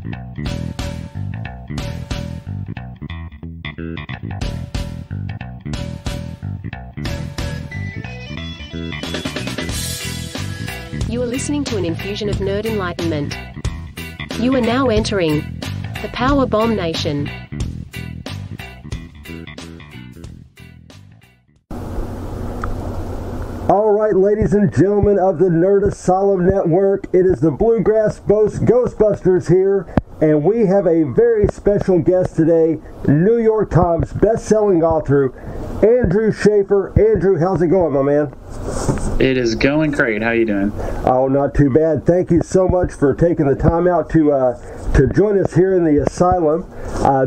You are listening to an infusion of nerd enlightenment. You are now entering the PowerBomb Nation. All right, ladies and gentlemen of the Nerd Asylum Network, it is the Bluegrass Ghostbusters here, and we have a very special guest today, New York Times best-selling author, Andrew Shaffer. Andrew, how's it going, my man? It is going great. How you doing? Oh, not too bad. Thank you so much for taking the time out to join us here in the asylum.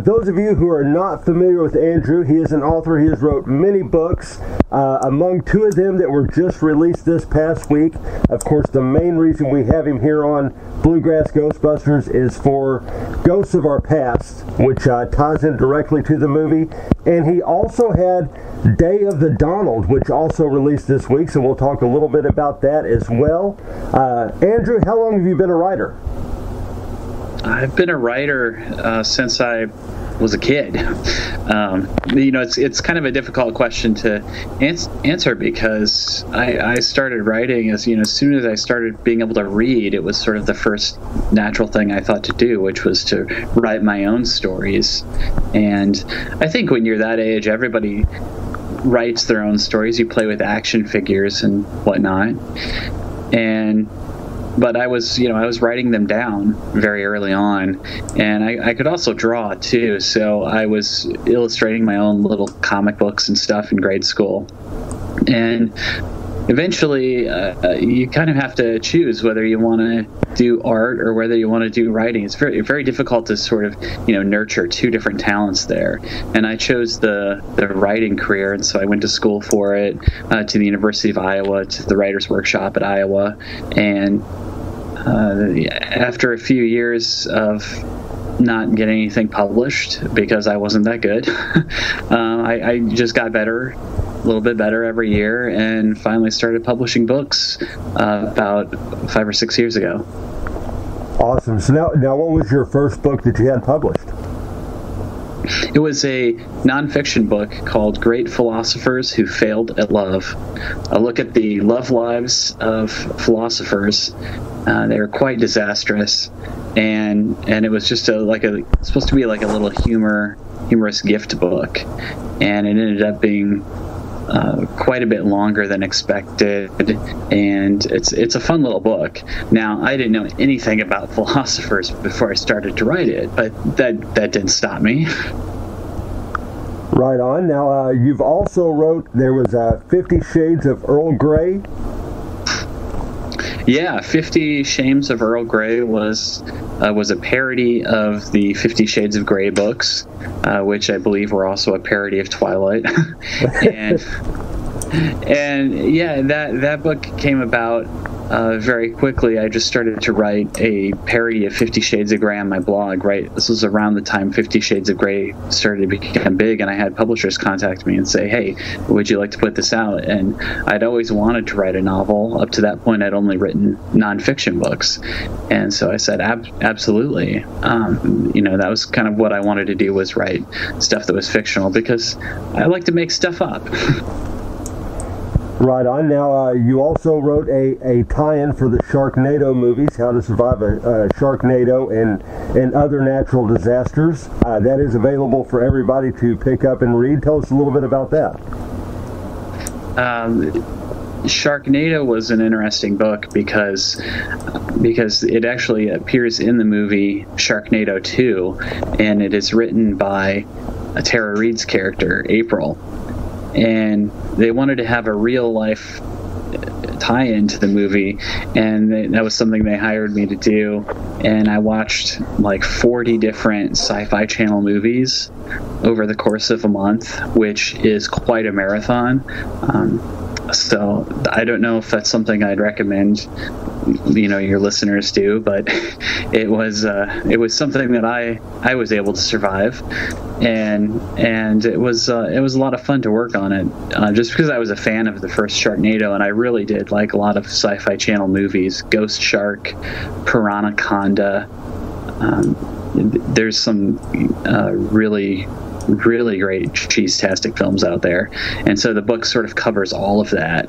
Those of you who are not familiar with Andrew, he is an author. He has wrote many books, among two of them that were just released this past week. Of course, the main reason we have him here on Bluegrass Ghostbusters is for Ghosts of Our Past, which ties in directly to the movie. And he also had Day of the Donald, which also released this week, so we'll talk a little bit about that as well. Andrew, how long have you been a writer? I've been a writer since I was a kid. It's kind of a difficult question to answer because I started writing as soon as I started being able to read. It was sort of the first natural thing I thought to do, which was to write my own stories. And I think when you're that age, everybody writes their own stories. You play with action figures and whatnot. But I was writing them down very early on, and I could also draw too. So I was illustrating my own little comic books and stuff in grade school. And eventually, you kind of have to choose whether you want to do art or whether you want to do writing. It's very, very difficult to sort of, nurture two different talents there. And I chose the writing career, and so I went to school for it, to the University of Iowa, to the Writers' Workshop at Iowa. And after a few years of not getting anything published because I wasn't that good, I just got better. A little bit better every year, and finally started publishing books about 5 or 6 years ago. Awesome. So now what was your first book that you had published? It was a nonfiction book called Great Philosophers Who Failed at Love. A look at the love lives of philosophers. They were quite disastrous, and it was just supposed to be like a little humorous gift book, and it ended up being quite a bit longer than expected, and it's a fun little book. Now, I didn't know anything about philosophers before I started to write it, but that didn't stop me. Right on. Now, you've also wrote, there was 50 Shades of Earl Grey. Yeah, 50 Shades of Earl Grey was a parody of the 50 Shades of Grey books, which I believe were also a parody of Twilight. and yeah, that book came about very quickly. I just started to write a parody of 50 Shades of Grey on my blog, right? This was around the time 50 Shades of Grey started to become big, and I had publishers contact me and say, hey, would you like to put this out? And I'd always wanted to write a novel. Up to that point, I'd only written nonfiction books. And so I said, absolutely. That was kind of what I wanted to do, was write stuff that was fictional, because I like to make stuff up. Right on. Now, you also wrote a tie-in for the Sharknado movies, How to Survive a Sharknado and Other Natural Disasters. That is available for everybody to pick up and read. Tell us a little bit about that. Sharknado was an interesting book because it actually appears in the movie Sharknado 2, and it is written by Tara Reid's character, April. And they wanted to have a real life tie-in to the movie, and that was something they hired me to do. And I watched like 40 different Sci-Fi Channel movies over the course of a month, which is quite a marathon. So I don't know if that's something I'd recommend, your listeners do, but it was something that I was able to survive, and it was a lot of fun to work on it, just because I was a fan of the first Sharknado, and I really did like a lot of Sci-Fi Channel movies, Ghost Shark, Piranhaconda, There's some really great cheese-tastic films out there, and so the book sort of covers all of that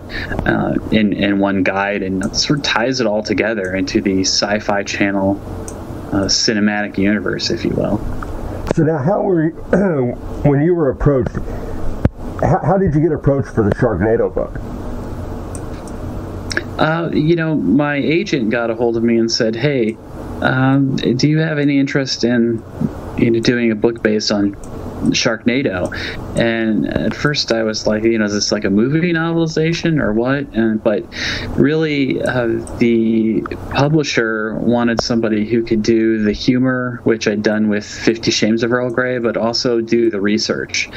in one guide, and sort of ties it all together into the Sci-Fi Channel cinematic universe, if you will. So now, how were you, when you were approached? How did you get approached for the Sharknado book? My agent got a hold of me and said, "Hey, do you have any interest in doing a book based on Sharknado?" And at first I was like, is this like a movie novelization or what? But really, the publisher wanted somebody who could do the humor, which I'd done with 50 Shades of Earl Grey, but also do the research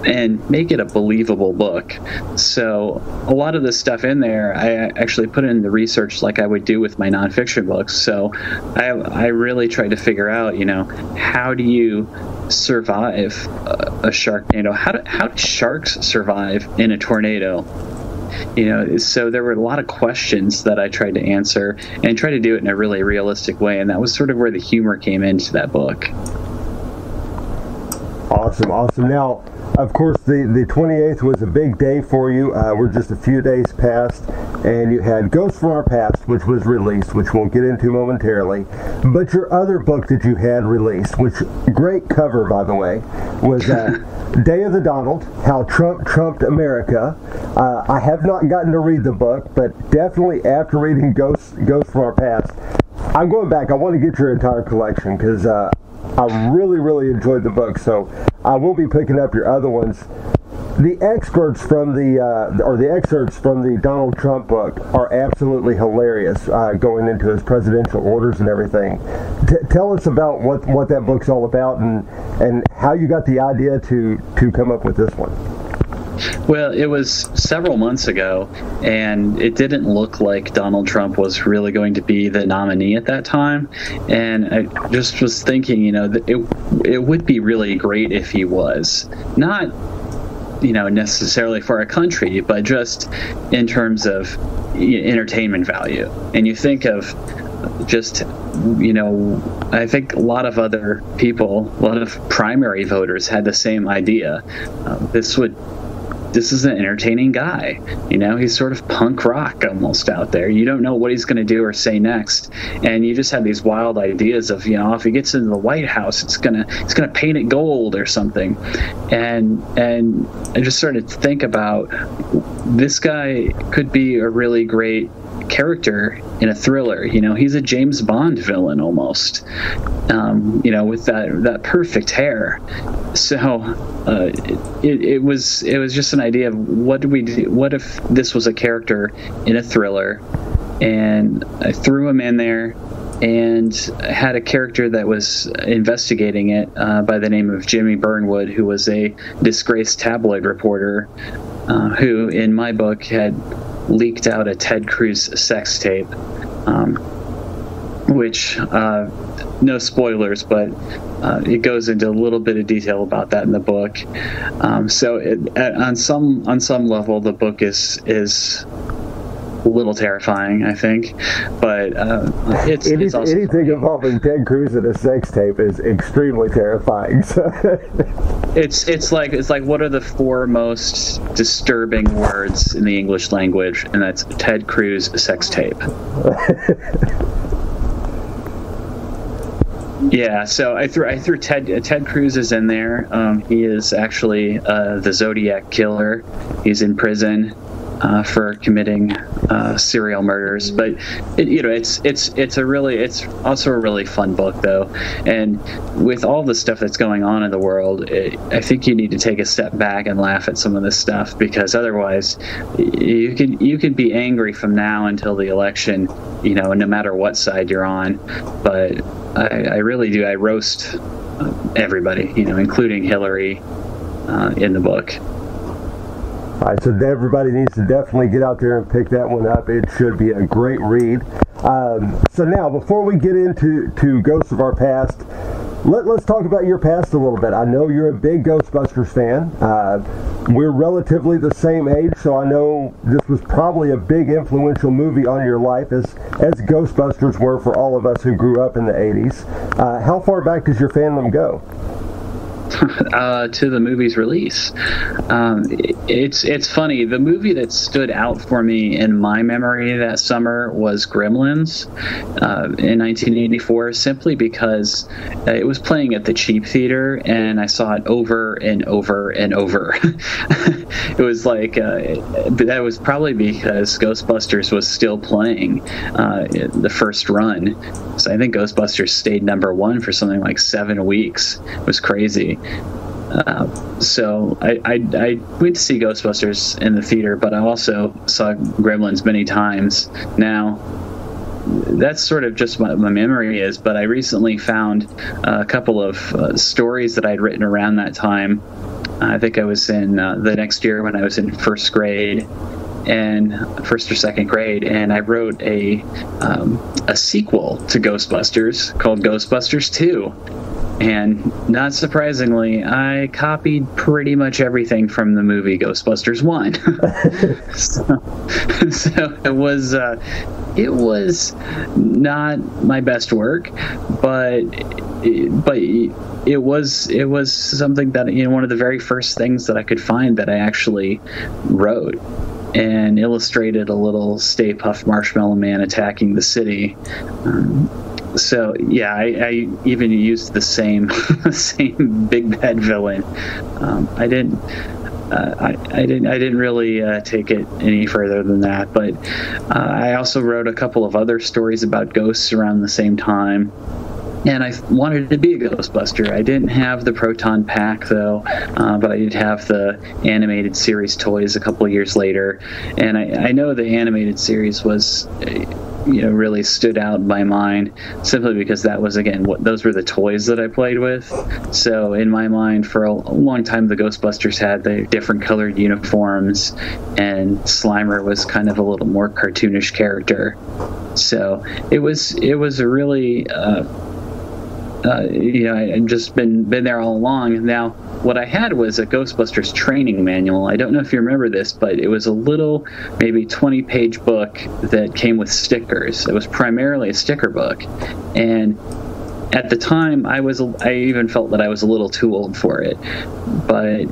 and make it a believable book. So a lot of the stuff in there, I actually put in the research like I would do with my nonfiction books. So I really tried to figure out, how do you survive a Sharknado? How do sharks survive in a tornado? So there were a lot of questions that I tried to answer and try to do it in a really realistic way. And that was sort of where the humor came into that book. Awesome. Now, of course, the 28th was a big day for you. We're just a few days past, and you had Ghosts from Our Past, which was released, which we'll get into momentarily. But your other book that you had released, which, great cover, by the way, was Day of the Donald, How Trump Trumped America. I have not gotten to read the book, but definitely after reading Ghosts from Our Past, I'm going back. I want to get your entire collection, because I really enjoyed the book, so I will be picking up your other ones. The excerpts from the Donald Trump book are absolutely hilarious, going into his presidential orders and everything. Tell us about what that book's all about and how you got the idea to come up with this one. Well, it was several months ago, and it didn't look like Donald Trump was really going to be the nominee at that time. And I just was thinking, that it would be really great if he was. Not, necessarily for our country, but just in terms of entertainment value. And you think of just, I think a lot of other people, a lot of primary voters had the same idea. This is an entertaining guy. He's sort of punk rock almost out there. You don't know what he's going to do or say next, and you just have these wild ideas of, if he gets into the White House, it's gonna paint it gold or something. And I just started to think about, this guy could be a really great character in a thriller. He's a James Bond villain almost, with that perfect hair. So it was just an idea of what do we do? What if this was a character in a thriller, and I threw him in there and had a character that was investigating it by the name of Jimmy Burnwood, who was a disgraced tabloid reporter who, in my book, had leaked out a Ted Cruz sex tape, which, no spoilers, but it goes into a little bit of detail about that in the book. So on some level, the book is a little terrifying, I think, but it's also anything involving Ted Cruz and a sex tape is extremely terrifying. So. It's like what are the 4 most disturbing words in the English language, and that's Ted Cruz sex tape. Yeah, so I threw Ted Cruz is in there. He is actually the Zodiac killer. He's in prison for committing serial murders, but it's also a really fun book though. And with all the stuff that's going on in the world, I think you need to take a step back and laugh at some of this stuff, because otherwise you can be angry from now until the election, no matter what side you're on. But I really do. I roast everybody, including Hillary, in the book. All right, so everybody needs to definitely get out there and pick that one up. It should be a great read. So now, before we get into Ghosts of Our Past, let's talk about your past a little bit. I know you're a big Ghostbusters fan. we're relatively the same age, so I know this was probably a big influential movie on your life, as Ghostbusters were for all of us who grew up in the 80s. How far back does your fandom go? To the movie's release. It's funny. The movie that stood out for me in my memory that summer was Gremlins in 1984, simply because it was playing at the cheap theater, and I saw it over and over and over. It was like that was probably because Ghostbusters was still playing the first run. So I think Ghostbusters stayed #1 for something like 7 weeks. It was crazy. So I went to see Ghostbusters in the theater, but I also saw Gremlins many times. Now, that's sort of just what my memory is, but I recently found a couple of stories that I'd written around that time. I think I was in the next year when I was in first grade, and first or second grade, and I wrote a sequel to Ghostbusters called Ghostbusters 2. And not surprisingly, I copied pretty much everything from the movie Ghostbusters 1. so it was not my best work, but it was something that, one of the very first things that I could find that I actually wrote and illustrated a little Stay Puft Marshmallow Man attacking the city. So yeah, I even used the same big bad villain. I didn't really take it any further than that. But I also wrote a couple of other stories about ghosts around the same time. And I wanted to be a Ghostbuster. I didn't have the proton pack, though, but I did have the animated series toys a couple of years later. And I know the animated series was, really stood out in my mind simply because that was, again, those were the toys that I played with. So in my mind, for a long time, the Ghostbusters had the different colored uniforms, and Slimer was kind of a little more cartoonish character. So it was a really... I've just been there all along. Now, what I had was a Ghostbusters training manual. I don't know if you remember this, but it was a little, maybe 20-page book that came with stickers. It was primarily a sticker book. And at the time, I even felt that I was a little too old for it. But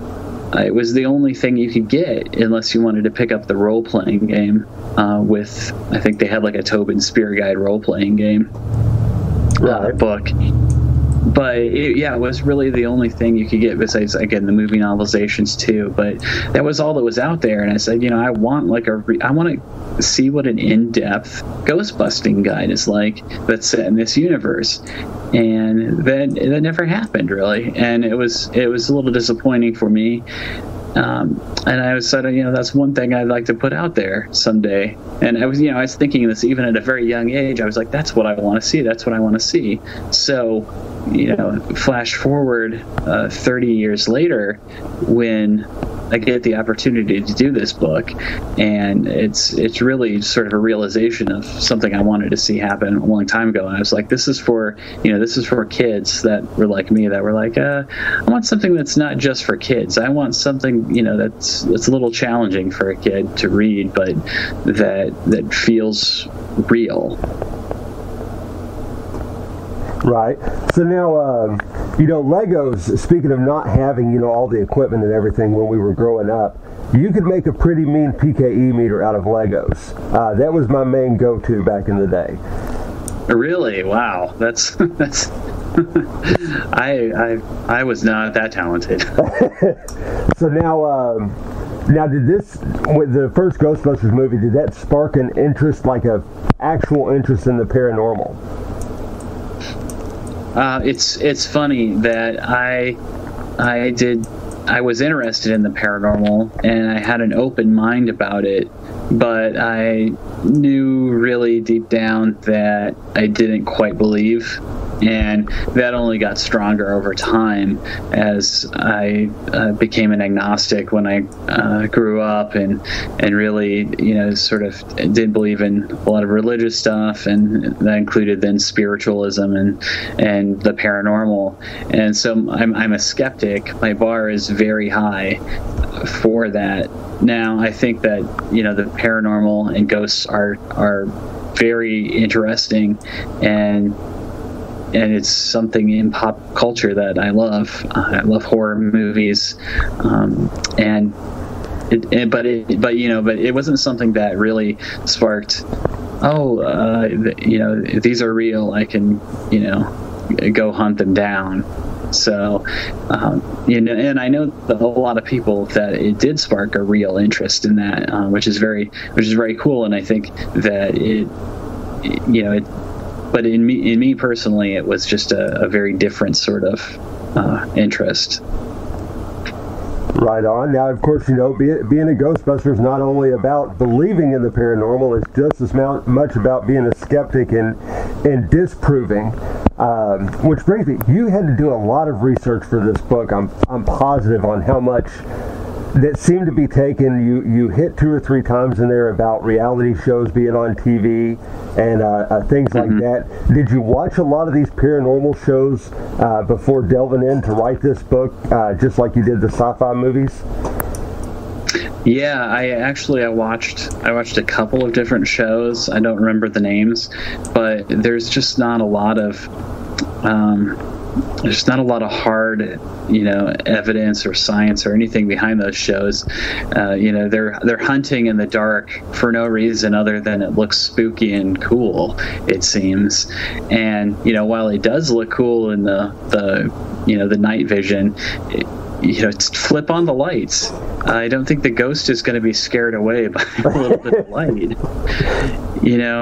it was the only thing you could get unless you wanted to pick up the role-playing game with, I think they had like a Tobin Spear Guide role-playing game book. But it was really the only thing you could get besides, again, the movie novelizations too. But that was all that was out there, and I said, I want I want to see what an in-depth ghostbusting guide is like that's set in this universe. And that never happened, really, and it was a little disappointing for me. And I was said, that's one thing I'd like to put out there someday. And I was thinking this even at a very young age. I was like, that's what I want to see. That's what I want to see. So, flash forward 30 years later, when I get the opportunity to do this book, and it's really sort of a realization of something I wanted to see happen a long time ago. And I was like, this is for kids that were like me, that were like, I want something that's not just for kids. I want something, that's a little challenging for a kid to read, but that feels real. Right. So now, Legos, speaking of not having, all the equipment and everything when we were growing up, you could make a pretty mean PKE meter out of Legos. That was my main go-to back in the day. Really? Wow. That's I was not that talented. So now did this, with the first Ghostbusters movie, did that spark an interest, like a actual interest in the paranormal? It's funny that I was interested in the paranormal, and I had an open mind about it, but I knew really deep down that I didn't quite believe And that only got stronger over time as I became an agnostic when I grew up, and really, sort of didn't believe in a lot of religious stuff, and that included then spiritualism and the paranormal. And so I'm a skeptic. My bar is very high for that. Now, I think that, the paranormal and ghosts are very interesting, and it's something in pop culture that I love. I love horror movies, but it wasn't something that really sparked, these are real, I can, go hunt them down. So, and I know that a lot of people that it did spark a real interest in that, which is very cool. And I think that but in me personally, it was just a very different sort of interest. Right on. Now, of course, being a Ghostbuster is not only about believing in the paranormal, it's just as much about being a skeptic and disproving. Which brings me, you had to do a lot of research for this book. I'm positive on how much that seemed to be taken. You hit 2 or 3 times in there about reality shows being on TV and things like that. Did you watch a lot of these paranormal shows before delving in to write this book, just like you did the sci-fi movies? Yeah, I watched a couple of different shows. I don't remember the names, but there's just not a lot of hard, evidence or science or anything behind those shows. They're hunting in the dark for no reason other than it looks spooky and cool, it seems. And while it does look cool in the night vision, flip on the lights. I don't think the ghost is going to be scared away by a little bit of light.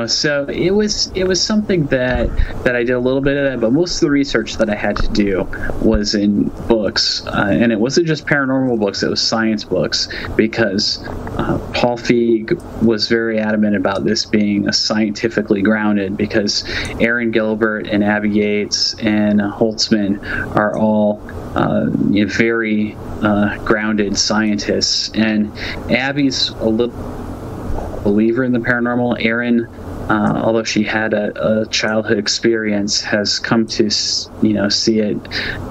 So it was something that I did a little bit of that, but most of the research that I had to do was in books, and it wasn't just paranormal books; it was science books, because Paul Feig was very adamant about this being scientifically grounded, because Aaron Gilbert and Abby Yates and Holtzman are all very grounded scientists, and Abby's a little believer in the paranormal. Aaron, although she had a childhood experience, has come to see it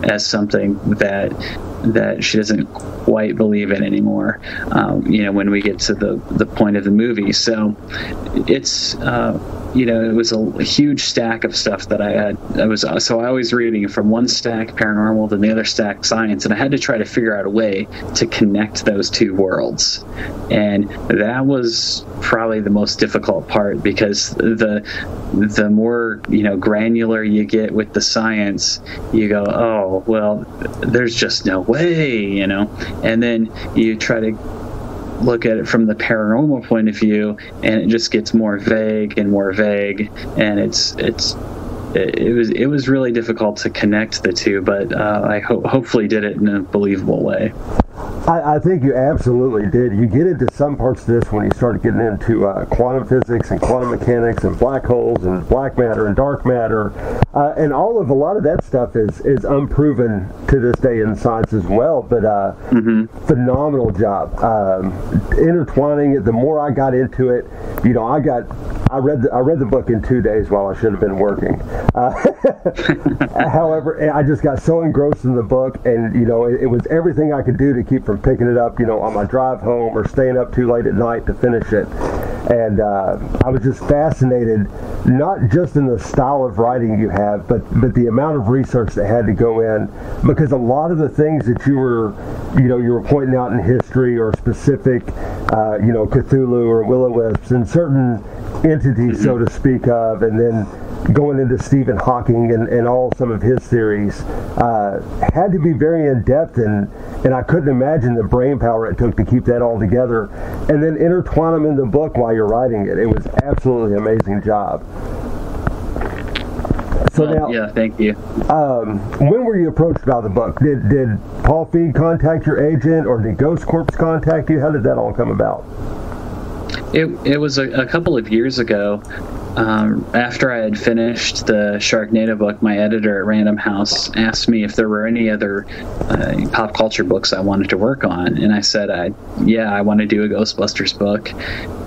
as something that she doesn't quite believe in anymore, when we get to the point of the movie. So it's it was a huge stack of stuff that I had. I was reading from one stack paranormal to the other stack science, and I had to try to figure out a way to connect those two worlds. And that was probably the most difficult part, because the more granular you get with the science, you go, oh well, there's just no way, and then you try to look at it from the paranormal point of view, and it just gets more vague and more vague, and it was really difficult to connect the two, but I hopefully did it in a believable way. I think you absolutely did. You get into some parts of this when you start getting into quantum physics and quantum mechanics and black holes and black matter and dark matter, and a lot of that stuff is unproven to this day in science as well. But phenomenal job intertwining it. The more I got into it, I read the book in 2 days while I should have been working. However, I just got so engrossed in the book, and it was everything I could do to keep from picking it up, on my drive home or staying up too late at night to finish it. And I was just fascinated, not just in the style of writing you have, but the amount of research that had to go in, because a lot of the things that you were pointing out in history or specific, Cthulhu or Will-O-Wisps and certain entities, so to speak of, and then going into Stephen Hawking and all some of his theories, had to be very in-depth, and I couldn't imagine the brain power it took to keep that all together and then intertwine them in the book while you're writing it. It was absolutely amazing job. So now, yeah, thank you. When were you approached about the book? Did Paul Feig contact your agent, or did Ghost Corps contact you? How did that all come about? It was a couple of years ago. After I had finished the Sharknado book, my editor at Random House asked me if there were any other pop culture books I wanted to work on, and I said, I want to do a Ghostbusters book.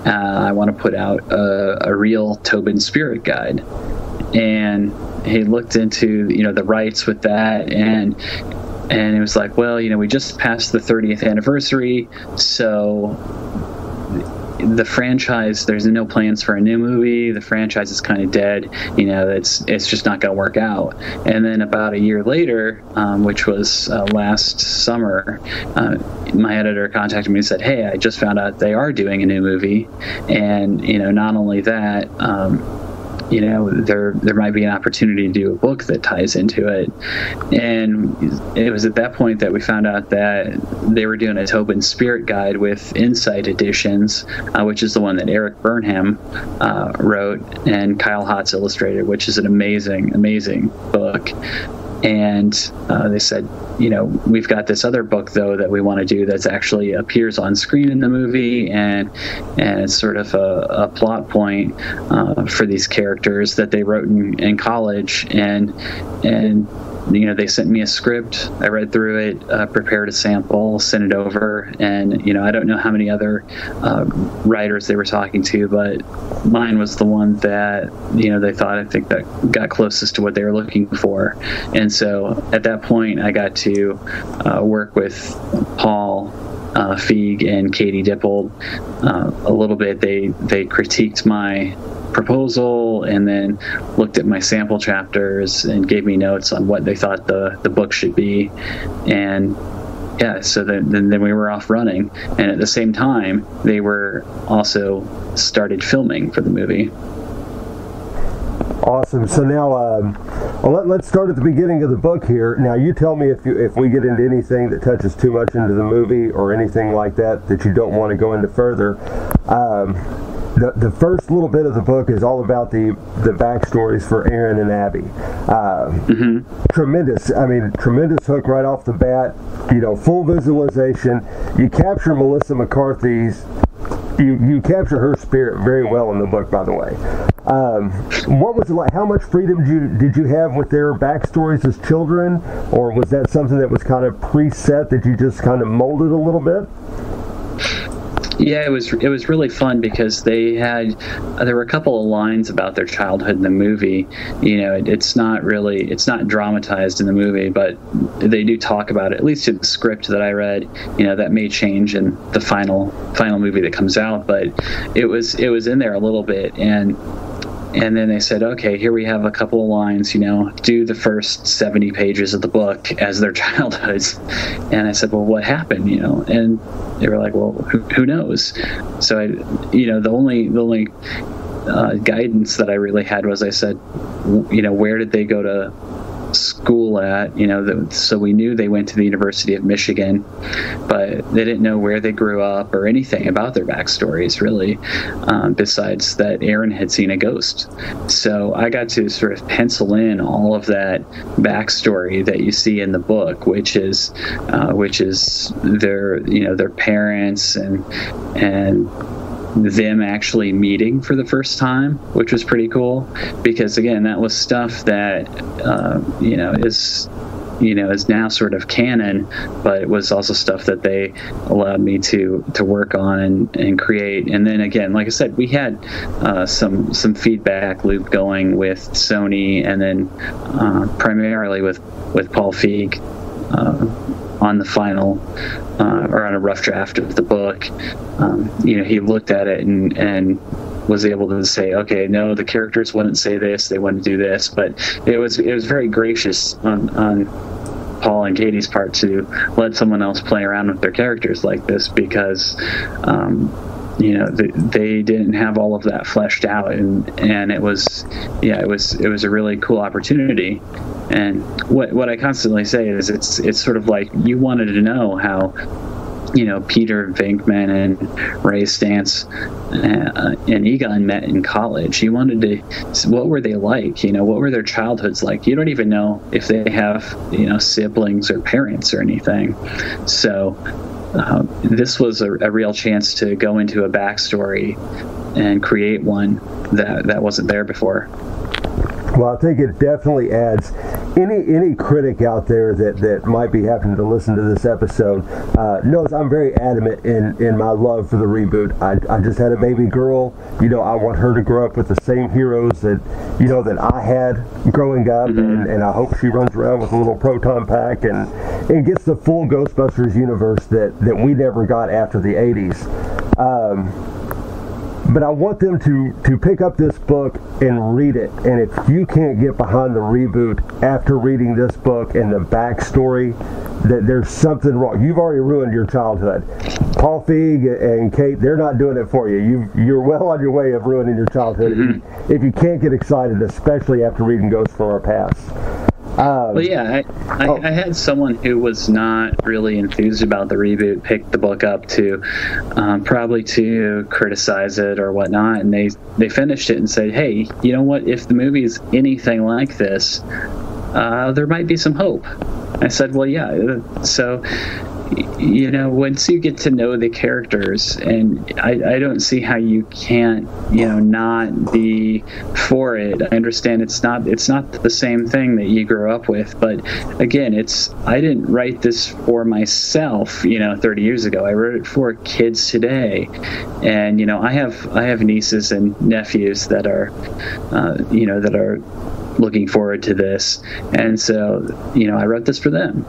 I want to put out a real Tobin Spirit guide. And he looked into the rights with that, and it was like, well, we just passed the 30th anniversary, so the franchise, there's no plans for a new movie. The franchise is kind of dead. It's just not going to work out. And then about a year later, which was last summer, my editor contacted me and said, hey, I just found out they are doing a new movie. And, not only that, there might be an opportunity to do a book that ties into it. And it was at that point that we found out that they were doing a Tobin Spirit guide with Insight Editions, which is the one that Eric Burnham wrote, and Kyle Hotz illustrated, which is an amazing, amazing book. And they said, we've got this other book, though, that we want to do that's actually appears on screen in the movie, and it's sort of a plot point for these characters that they wrote in college. And they sent me a script. I read through it, prepared a sample, sent it over, and I don't know how many other writers they were talking to, but mine was the one that I think that got closest to what they were looking for. And so at that point, I got to work with Paul Feig and Katie Dippold a little bit. They critiqued my proposal and then looked at my sample chapters and gave me notes on what they thought the book should be. And so then we were off running. And at the same time, they were also started filming for the movie. Awesome. So now, let's start at the beginning of the book here. Now, you tell me if we get into anything that touches too much into the movie or anything like that you don't want to go into further. The first little bit of the book is all about the backstories for Aaron and Abby. Tremendous hook right off the bat. Full visualization. You capture Melissa McCarthy's. You capture her spirit very well in the book, by the way. What was it like? How much freedom did you have with their backstories as children, or was that something that was kind of preset that you just kind of molded a little bit? Yeah, it was really fun because there were a couple of lines about their childhood in the movie. It's not dramatized in the movie, but they do talk about it, at least in the script that I read. That may change in the final movie that comes out, but it was in there a little bit. And then they said, okay, here we have a couple of lines, do the first 70 pages of the book as their childhoods. And I said, well, what happened, And they were like, well, who knows? So the only guidance that I really had was I said, where did they go to school at? So we knew they went to the University of Michigan, but they didn't know where they grew up or anything about their backstories, really, besides that Aaron had seen a ghost. So I got to sort of pencil in all of that backstory that you see in the book, which is their parents and them actually meeting for the first time, which was pretty cool, because again, that was stuff that is now sort of canon, but it was also stuff that they allowed me to work on and create. And then again, like I said, we had some feedback loop going with Sony, and then primarily with Paul Feig on the final or on a rough draft of the book. He looked at it and was able to say, okay, no, the characters wouldn't say this, they wouldn't do this, but it was very gracious on Paul and Katie's part to let someone else play around with their characters like this, because they didn't have all of that fleshed out, and it was a really cool opportunity. And what I constantly say is it's sort of like you wanted to know how Peter Venkman and Ray Stantz and Egon met in college. You wanted to, what were they like? What were their childhoods like? You don't even know if they have siblings or parents or anything. So this was a real chance to go into a backstory and create one that wasn't there before. Well, I think it definitely adds. Any critic out there that might be happening to listen to this episode knows I'm very adamant in my love for the reboot. I just had a baby girl. I want her to grow up with the same heroes that I had growing up, and I hope she runs around with a little proton pack and gets the full Ghostbusters universe that we never got after the 80s. But I want them to pick up this book and read it. And if you can't get behind the reboot after reading this book and the backstory, that there's something wrong. You've already ruined your childhood. Paul Feig and Kate, they're not doing it for you. You're well on your way of ruining your childhood if you can't get excited, especially after reading Ghosts from Our Past. Well, yeah, I had someone who was not really enthused about the reboot pick the book up to probably to criticize it or whatnot, and they finished it and said, hey, you know what, if the movie is anything like this, there might be some hope. I said, well, yeah, so once you get to know the characters, and I don't see how you can't, not be for it. I understand it's not the same thing that you grew up with, but again, I didn't write this for myself, 30 years ago. I wrote it for kids today, and I have nieces and nephews that are, that are looking forward to this, and so I wrote this for them.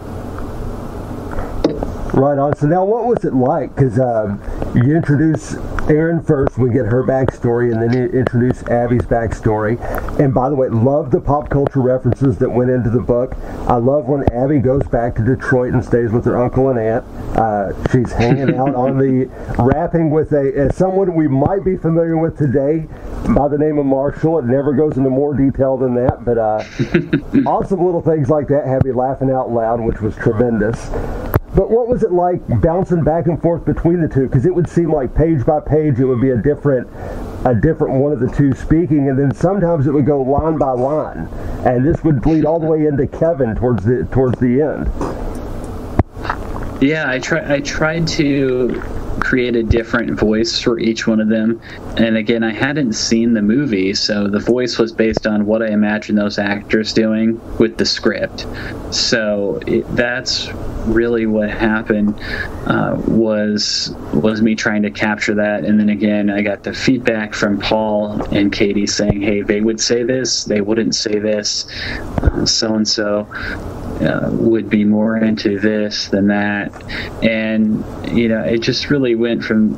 Right on. So now, what was it like? Because you introduce Erin first, we get her backstory, and then you introduce Abby's backstory. And by the way, love the pop culture references that went into the book. I love when Abby goes back to Detroit and stays with her uncle and aunt. She's hanging out on the rapping with someone we might be familiar with today by the name of Marshall. It never goes into more detail than that, but awesome little things like that have me laughing out loud, which was tremendous. But what was it like bouncing back and forth between the two? Because it would seem like page by page it would be a different one of the two speaking, and then sometimes it would go line by line, and this would bleed all the way into Kevin towards the end. Yeah, I tried to create a different voice for each one of them, and again, I hadn't seen the movie, so the voice was based on what I imagined those actors doing with the script. So that's really what happened, was me trying to capture that. And then again, I got the feedback from Paul and Katie saying, hey, they would say this, they wouldn't say this, so and so would be more into this than that, and it just really went from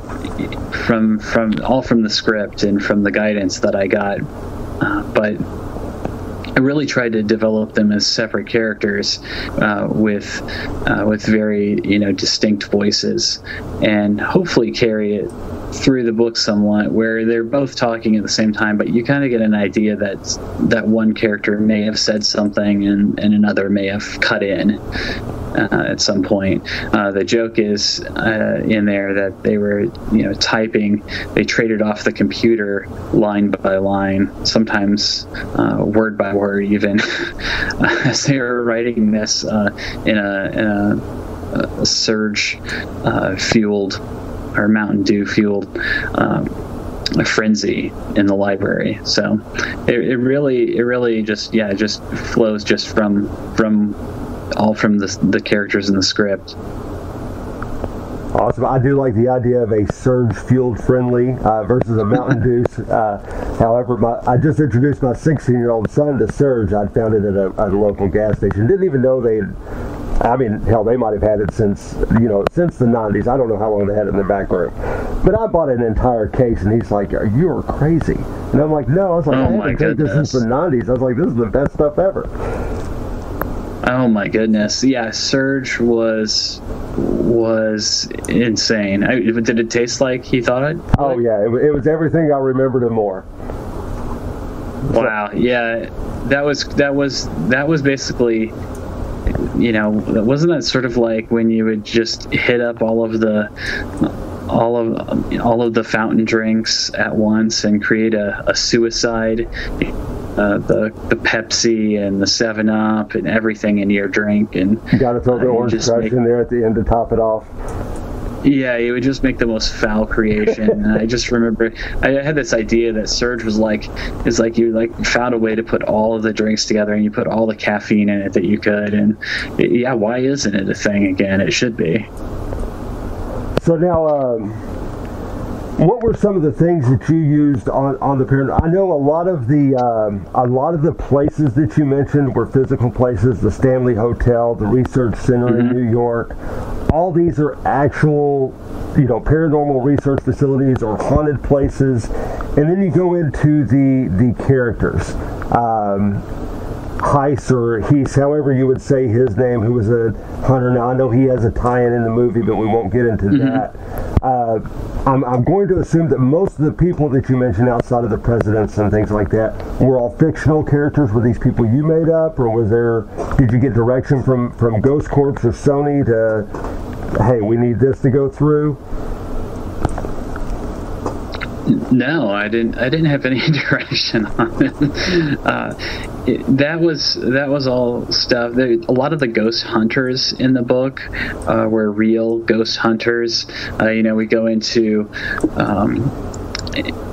all from the script and from the guidance that I got, but I really tried to develop them as separate characters with very distinct voices, and hopefully carry it through the book somewhat, where they're both talking at the same time, but you kind of get an idea that one character may have said something and another may have cut in at some point. The joke is in there that they were typing, they traded off the computer line by line, sometimes word by word even, as they were writing this in a surge fueled or Mountain Dew fueled a frenzy in the library. So it really just flows just from the characters in the script. Awesome. I do like the idea of a surge fueled friendly versus a Mountain Dew. However, I just introduced my 16-year-old son to Surge. I'd found it at a local gas station. Didn't even know they might have had it since the 90s. I don't know how long they had it in the back room. But I bought an entire case, and he's like, you're crazy. And I'm like, no. I was like, I haven't drank this since the 90s. I was like, this is the best stuff ever. Oh my goodness. Yeah, Surge was insane. Did it taste like he thought it? Oh yeah, it was everything I remembered and more. Wow. Yeah, that was basically, wasn't that sort of like when you would just hit up all of the fountain drinks at once and create a suicide, the Pepsi and the 7-Up and everything in your drink, and you got to throw the orange crush in there at the end to top it off. Yeah, he would just make the most foul creation. And I just remember I had this idea that Surge was like you like found a way to put all of the drinks together and you put all the caffeine in it that you could. And yeah, why isn't it a thing again? It should be. So now, what were some of the things that you used on the Paranormal? I know a lot of the places that you mentioned were physical places. The Stanley Hotel, the Research Center in New York. All these are actual, paranormal research facilities or haunted places. And then you go into the characters. Heiss or Heath, however you would say his name, who was a hunter. Now, I know he has a tie-in in the movie, but we won't get into that. I'm going to assume that most of the people that you mentioned outside of the presidents and things like that were all fictional characters. Were these people you made up, or did you get direction from Ghost Corps or Sony to, hey, we need this to go through? No, I didn't have any direction on it. That was all stuff. A lot of the ghost hunters in the book were real ghost hunters. We go into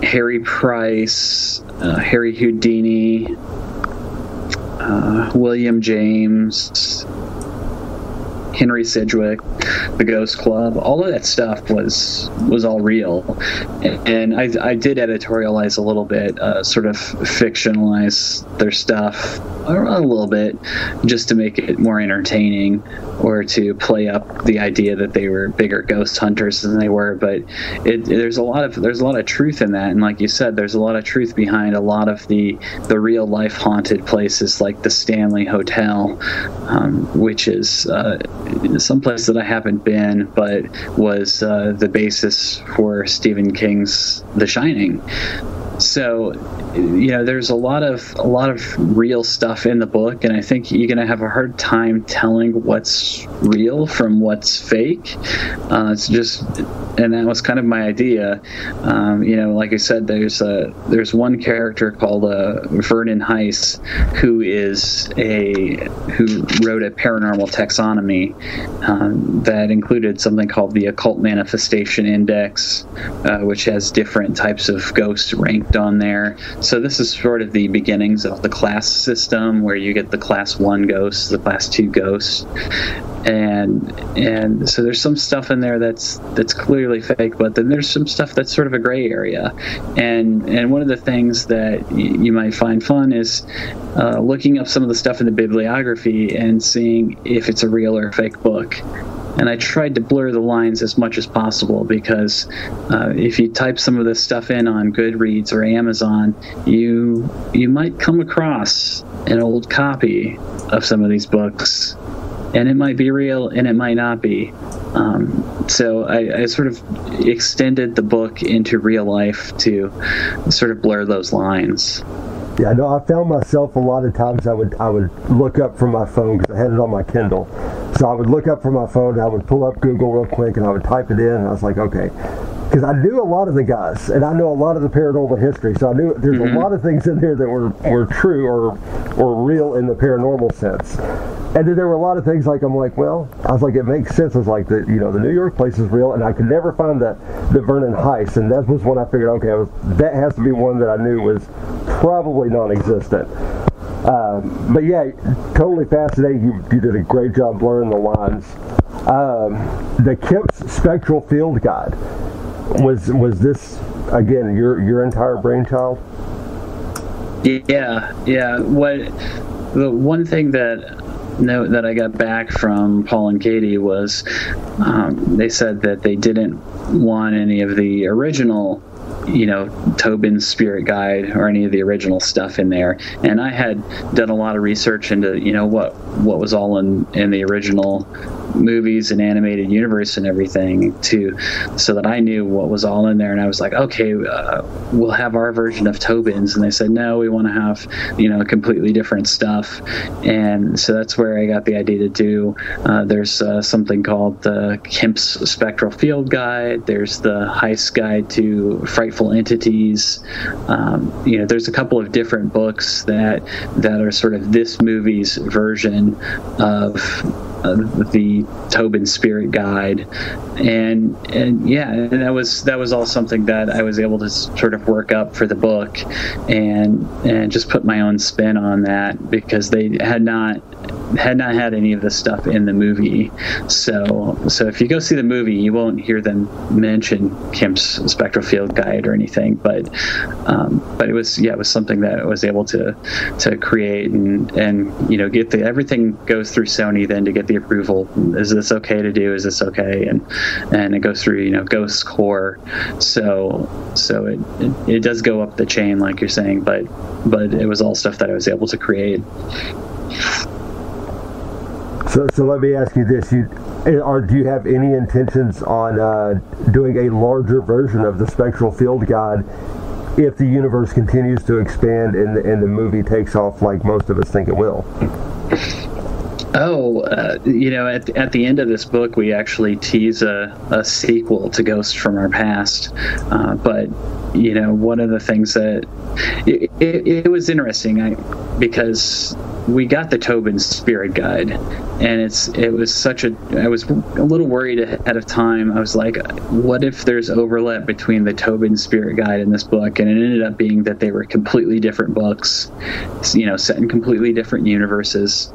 Harry Price, Harry Houdini, William James, Henry Sidgwick, the Ghost Club, all of that stuff was all real. And I did editorialize a little bit, sort of fictionalize their stuff a little bit, just to make it more entertaining, or to play up the idea that they were bigger ghost hunters than they were. But there's a lot of truth in that, and like you said, there's a lot of truth behind a lot of the real life haunted places, like the Stanley Hotel, which is someplace that I haven't been, but was the basis for Stephen King's The Shining. So, there's a lot of real stuff in the book, and I think you're going to have a hard time telling what's real from what's fake. And that was kind of my idea. Like I said, there's one character called Vernon Heiss, who wrote a paranormal taxonomy that included something called the Occult Manifestation Index, which has different types of ghosts ranked on there. So this is sort of the beginnings of the class system, where you get the class 1 ghosts, the class 2 ghosts, and so there's some stuff in there that's clearly fake, but then there's some stuff that's sort of a gray area. And one of the things that you might find fun is looking up some of the stuff in the bibliography and seeing if it's a real or fake book. And I tried to blur the lines as much as possible, because if you type some of this stuff in on Goodreads or Amazon, you might come across an old copy of some of these books, and it might be real and it might not be. So I sort of extended the book into real life to sort of blur those lines. Yeah, no, I found myself a lot of times I would look up from my phone, because I had it on my Kindle. So I would look up from my phone, and I would pull up Google real quick, and I would type it in, and I was like, okay. Because I knew a lot of the guys, and I know a lot of the paranormal history, so I knew there's a lot of things in there that were true or real in the paranormal sense. And then there were a lot of things I was like, it makes sense. I was like, the New York place is real, and I could never find the Vernon Heiss, and that was when I figured, okay, that has to be one that I knew was probably non-existent. But yeah, totally fascinating. You did a great job blurring the lines. The Kemp's Spectral Field Guide, was this again your entire brainchild? Yeah. The one thing that I got back from Paul and Katie was they said that they didn't want any of the original, Tobin's Spirit Guide or any of the original stuff in there. And I had done a lot of research into, what was all in the original movies and animated universe and everything, so that I knew what was all in there. And I was like, okay, we'll have our version of Tobin's. And they said, no, we want to have, completely different stuff. And so that's where I got the idea to do. There's something called the Kemp's Spectral Field Guide. There's the Heist Guide to Frightful hateful entities. There's a couple of different books that are sort of this movie's version of the Tobin Spirit Guide, and that was all something that I was able to sort of work up for the book, and just put my own spin on that, because they had not had any of this stuff in the movie. So if you go see the movie, you won't hear them mention Kim's spectral field guide or anything, but it was something that I was able to create, and get everything goes through Sony then to get the approval. Is this okay to do? Is this okay? And it goes through Ghost Core. So it does go up the chain, like you're saying, but it was all stuff that I was able to create. So let me ask you this: do you have any intentions on doing a larger version of the Spectral Field Guide if the universe continues to expand and the movie takes off like most of us think it will? At the end of this book, we actually tease a sequel to Ghost from Our Past. But one of the things that it was interesting, because we got the Tobin Spirit Guide, and I was a little worried ahead of time. I was like, what if there's overlap between the Tobin Spirit Guide and this book? And it ended up being that they were completely different books, set in completely different universes.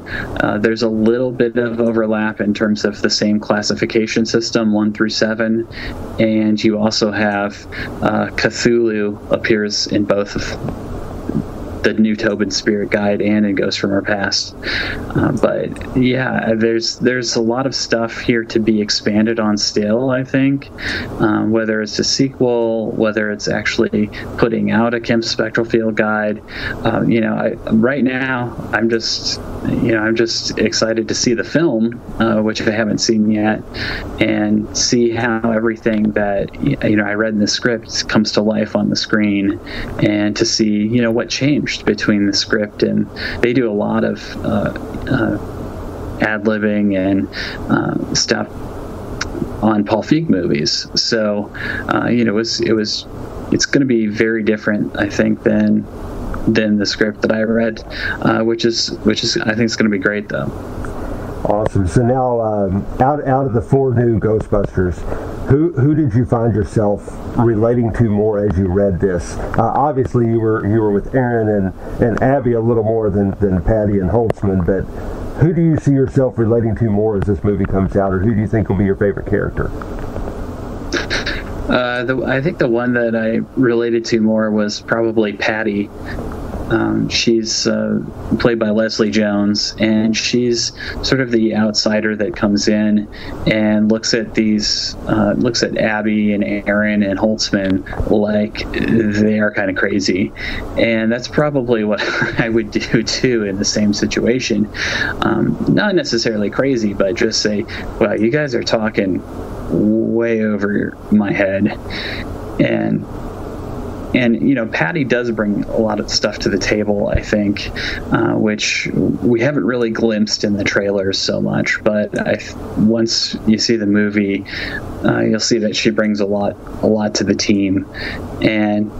There's a little bit of overlap in terms of the same classification system, 1 through 7, and you also have Cthulhu appears in both of the new Tobin Spirit Guide and in Ghost from Our Past. But yeah, there's a lot of stuff here to be expanded on still, I think. Whether it's a sequel, whether it's actually putting out a Kim Spectral Field Guide. Right now, I'm just excited to see the film, which I haven't seen yet, and see how everything that I read in the script comes to life on the screen, and to see what changed between the script, and they do a lot of ad-libbing and stuff on Paul Feig movies. So it's going to be very different, I think, than the script that I read, which is I think it's going to be great, though. Awesome. So now, out of the 4 new Ghostbusters, who did you find yourself relating to more as you read this? Obviously, you were with Aaron and Abby a little more than Patty and Holtzman, but who do you see yourself relating to more as this movie comes out, or who do you think will be your favorite character? I think the one that I related to more was probably Patty. She's played by Leslie Jones, and she's sort of the outsider that comes in and looks at Abby and Aaron and Holtzman like they are kind of crazy, and that's probably what I would do too in the same situation. Not necessarily crazy, but just say, "Wow, you guys are talking way over my head," and Patty does bring a lot of stuff to the table, I think, which we haven't really glimpsed in the trailers so much. But once you see the movie, you'll see that she brings a lot to the team. And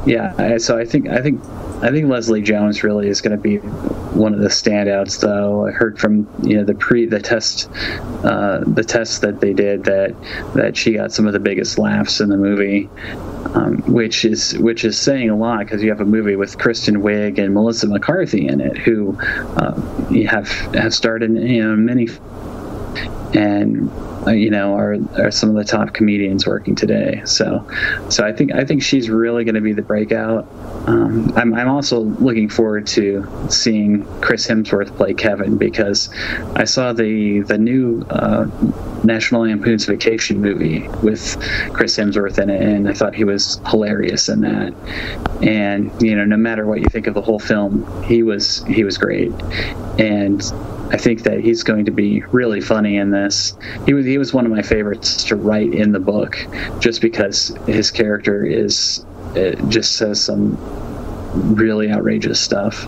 so I think Leslie Jones really is going to be one of the standouts, though. I heard from the test that they did that she got some of the biggest laughs in the movie, which is saying a lot, because you have a movie with Kristen Wiig and Melissa McCarthy in it, who have starred in many, and are some of the top comedians working today. So I think she's really going to be the breakout. I'm also looking forward to seeing Chris Hemsworth play Kevin, because I saw the new National Lampoon's Vacation movie with Chris Hemsworth in it, and I thought he was hilarious in that. And no matter what you think of the whole film, he was great. And I think that he's going to be really funny in this. He was one of my favorites to write in the book, just because his character just says some really outrageous stuff.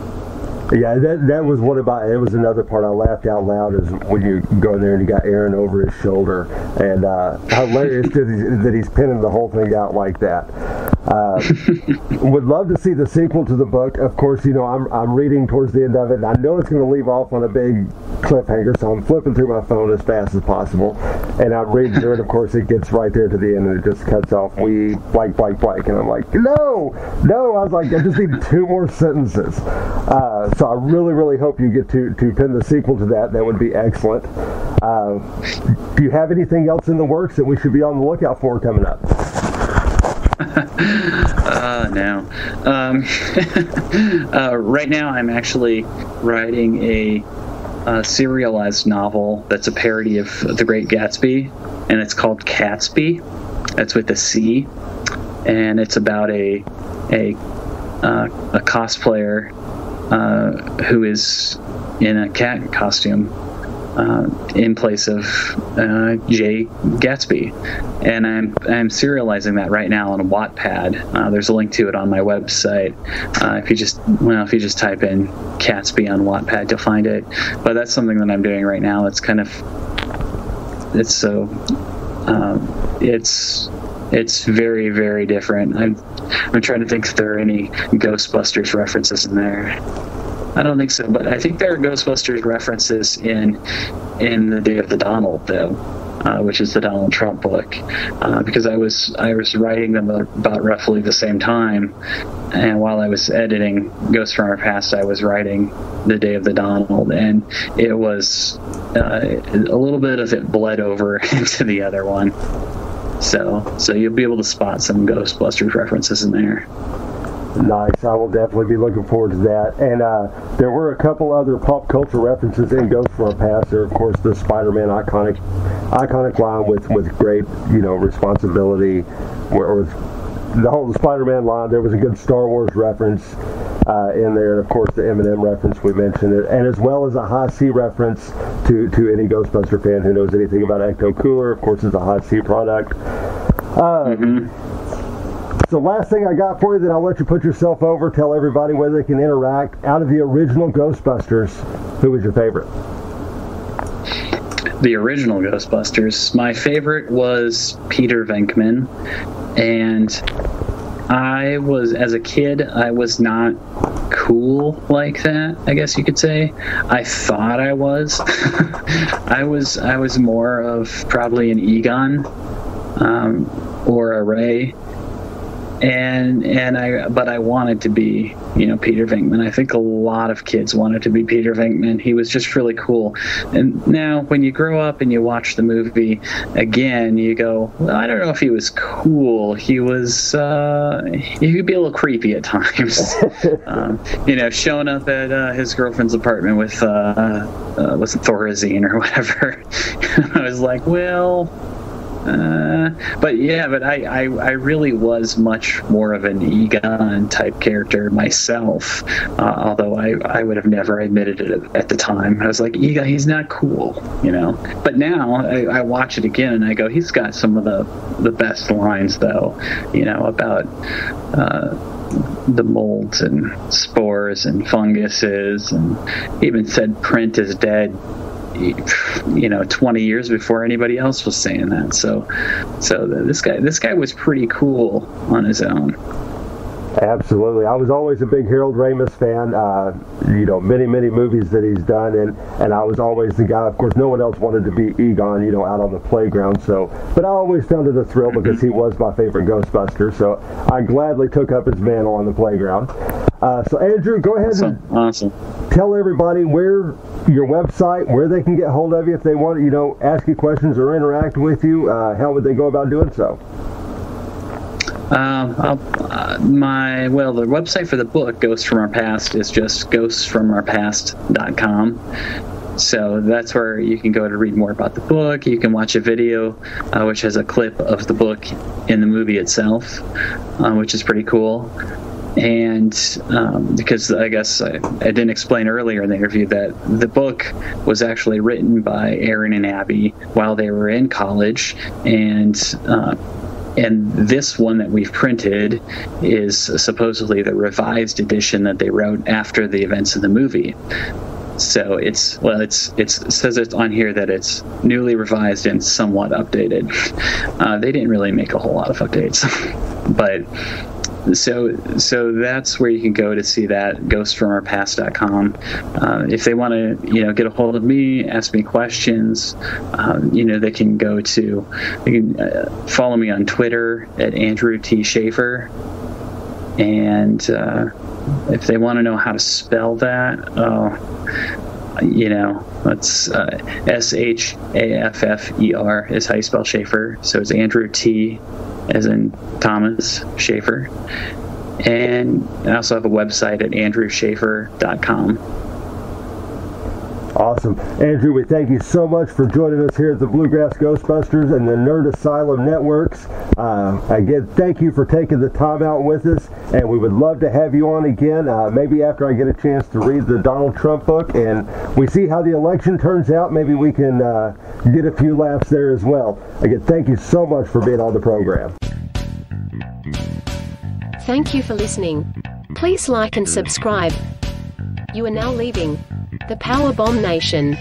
Yeah, that was it was another part I laughed out loud, is when you go in there and you got Aaron over his shoulder, and how hilarious that he's pinning the whole thing out like that. Would love to see the sequel to the book. Of course, I'm reading towards the end of it, and I know it's going to leave off on a big cliffhanger, so I'm flipping through my phone as fast as possible, and I'm reading through it. Of course, it gets right there to the end, and it just cuts off, we blank, blank, blank, and I'm like, no, I was like, I just need 2 more sentences. So I really, really hope you get to pin the sequel to that. That would be excellent. Do you have anything else in the works that we should be on the lookout for coming up? No. Right now I'm actually writing a serialized novel that's a parody of The Great Gatsby, and it's called Catsby. That's with a C, and it's about a cosplayer who is in a cat costume in place of Jay Gatsby, and I'm serializing that right now on a Wattpad. There's a link to it on my website. If you just type in Gatsby on Wattpad, you'll find it. But that's something that I'm doing right now. It's very, very different. I'm trying to think if there are any Ghostbusters references in there. I don't think so, but I think there are Ghostbusters references in The Day of the Donald, though, which is the Donald Trump book, because I was writing them about roughly the same time, and while I was editing Ghosts from Our Past, I was writing The Day of the Donald, and it was a little bit of it bled over into the other one, so you'll be able to spot some Ghostbusters references in there. Nice. I will definitely be looking forward to that. And there were a couple other pop culture references in Ghosts from Our Past. There, of course, the Spider-Man iconic line with great, responsibility, or the Spider-Man line. There was a good Star Wars reference in there, and of course the Eminem reference we mentioned, it, and as well as a High C reference to any Ghostbuster fan who knows anything about Ecto Cooler. Of course, it's a High C product. So last thing I got for you, then I'll let you put yourself over, tell everybody where they can interact. Out of the original Ghostbusters, who was your favorite? The original Ghostbusters, my favorite was Peter Venkman, and as a kid, I was not cool like that, I guess you could say. I thought I was. I was more of probably an Egon or a Ray. But I wanted to be, Peter Venkman. I think a lot of kids wanted to be Peter Venkman. He was just really cool. And now, when you grow up and you watch the movie again, you go, well, I don't know if he was cool. He was, he could be a little creepy at times. Showing up at his girlfriend's apartment with Thorazine or whatever. I was like, well. But I really was much more of an Egon type character myself, although I would have never admitted it at the time. I was like, Egon, he's not cool, But now I watch it again and I go, he's got some of the best lines, though, about the molds and spores and funguses, and even said print is dead. 20 years before anybody else was saying that. So this guy was pretty cool on his own. Absolutely. I was always a big Harold Ramis fan. Many movies that he's done, and I was always the guy. Of course, no one else wanted to be Egon, out on the playground. But I always found it a thrill because he was my favorite Ghostbuster. So I gladly took up his mantle on the playground. So Andrew, go ahead and tell everybody where your website, where they can get hold of you if they want to, ask you questions or interact with you. How would they go about doing so? The website for the book, Ghosts from Our Past, is just ghostsfromourpast.com. So that's where you can go to read more about the book. You can watch a video, which has a clip of the book in the movie itself, which is pretty cool. And because I guess I didn't explain earlier in the interview that the book was actually written by Aaron and Abby while they were in college, and this one that we've printed is supposedly the revised edition that they wrote after the events of the movie. So it says it's on here that it's newly revised and somewhat updated. They didn't really make a whole lot of updates, but So that's where you can go to see that, ghostfromourpast.com. If they want to, get a hold of me, ask me questions, they can follow me on Twitter at Andrew T. Shaffer. And if they want to know how to spell that, that's Shaffer is how you spell Shaffer. So it's Andrew T. as in Thomas Shaffer. And I also have a website at andrewshaffer.com. Awesome. Andrew, we thank you so much for joining us here at the Bluegrass Ghostbusters and the Nerd Asylum Networks. Again, thank you for taking the time out with us, and we would love to have you on again, maybe after I get a chance to read the Donald Trump book and we see how the election turns out. Maybe we can get a few laughs there as well. Again, thank you so much for being on the program. Thank you for listening. Please like and subscribe. You are now leaving the PowerBomb Nation.